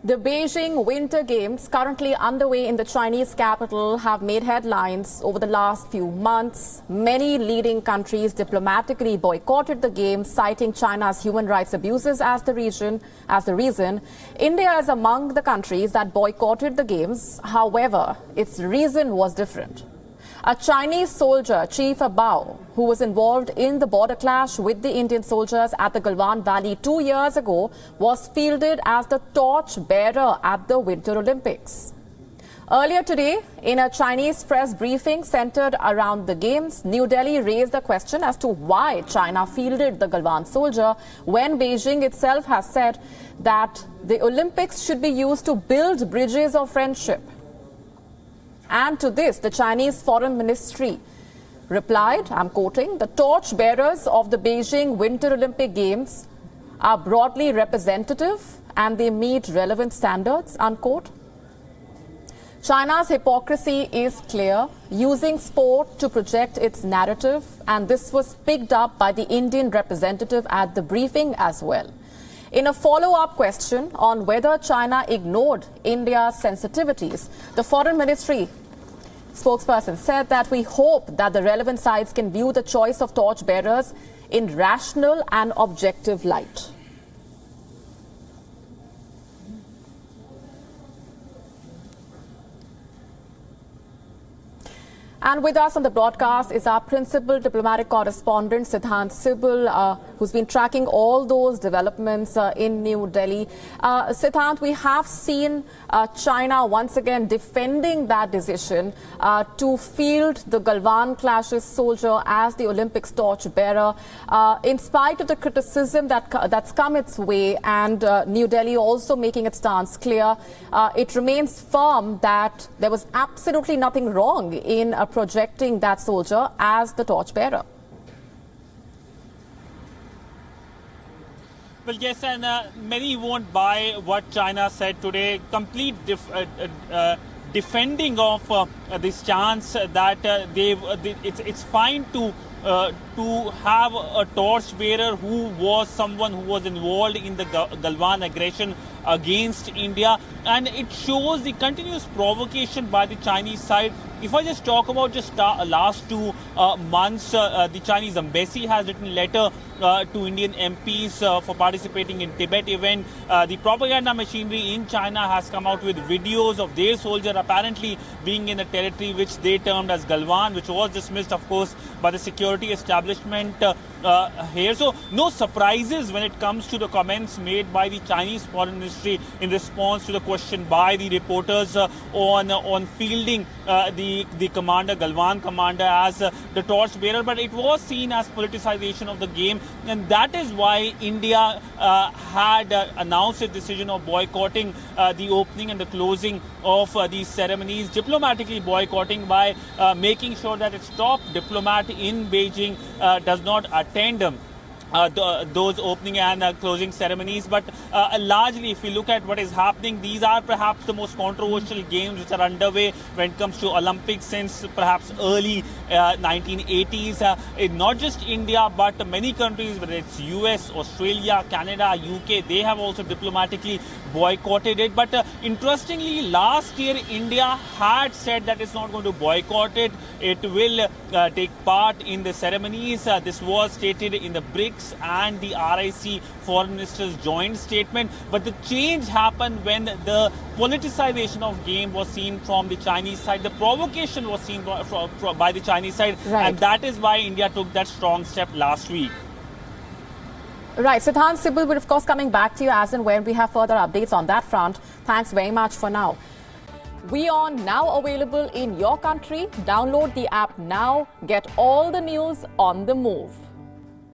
The Beijing Winter Games, currently underway in the Chinese capital, have made headlines over the last few months. Many leading countries diplomatically boycotted the Games, citing China's human rights abuses as the reason. India is among the countries that boycotted the Games. However, its reason was different. A Chinese soldier, Chief Bao, who was involved in the border clash with the Indian soldiers at the Galwan Valley 2 years ago, was fielded as the torchbearer at the Winter Olympics. Earlier today, in a Chinese press briefing centered around the Games, New Delhi raised the question as to why China fielded the Galwan soldier when Beijing itself has said that the Olympics should be used to build bridges of friendship. And to this, the Chinese Foreign Ministry replied, I'm quoting, "The torchbearers of the Beijing Winter Olympic Games are broadly representative and they meet relevant standards," unquote. China's hypocrisy is clear, using sport to project its narrative, and this was picked up by the Indian representative at the briefing as well. In a follow-up question on whether China ignored India's sensitivities, the Foreign Ministry spokesperson said that we hope that the relevant sides can view the choice of torchbearers in rational and objective light. And with us on the broadcast is our principal diplomatic correspondent, Siddhant Sibal, who's been tracking all those developments in New Delhi. Siddhant, we have seen China once again defending that decision to field the Galwan clashes soldier as the Olympics torchbearer, in spite of the criticism that's come its way, and New Delhi also making its stance clear. It remains firm that there was absolutely nothing wrong in projecting that soldier as the torchbearer. Well, yes, and many won't buy what China said today. Complete defending of the stance that it's fine to have a torchbearer who was someone who was involved in the Galwan aggression against India, and it shows the continuous provocation by the Chinese side. If I just talk about just last 2 months, the Chinese embassy has written a letter to Indian MPs for participating in Tibet event. The propaganda machinery in China has come out with videos of their soldier apparently being in a territory which they termed as Galwan, which was dismissed, of course, by the security establishment here. So no surprises when it comes to the comments made by the Chinese Foreign Ministry in response to the question by the reporters on fielding the commander, Galwan commander, as the torchbearer. But it was seen as politicization of the game, and that is why India had announced a decision of boycotting the opening and the closing of these ceremonies, diplomatically boycotting by making sure that its top diplomat in Beijing does not attend those opening and closing ceremonies. But largely, if we look at what is happening, these are perhaps the most controversial games which are underway when it comes to Olympics since perhaps early 1980s. Not just India, but many countries, whether it's US, Australia, Canada, UK, they have also diplomatically boycotted it. But interestingly, last year India had said that it's not going to boycott it. It will take part in the ceremonies. This was stated in the BRICS and the RIC foreign ministers' joint statement. But the change happened when the politicization of game was seen from the Chinese side. The provocation was seen by the Chinese side. Right. And that is why India took that strong step last week. Right. Siddhant Sibal, we're of course coming back to you as and when we have further updates on that front. Thanks very much for now. WION now available in your country. Download the app now. Get all the news on the move.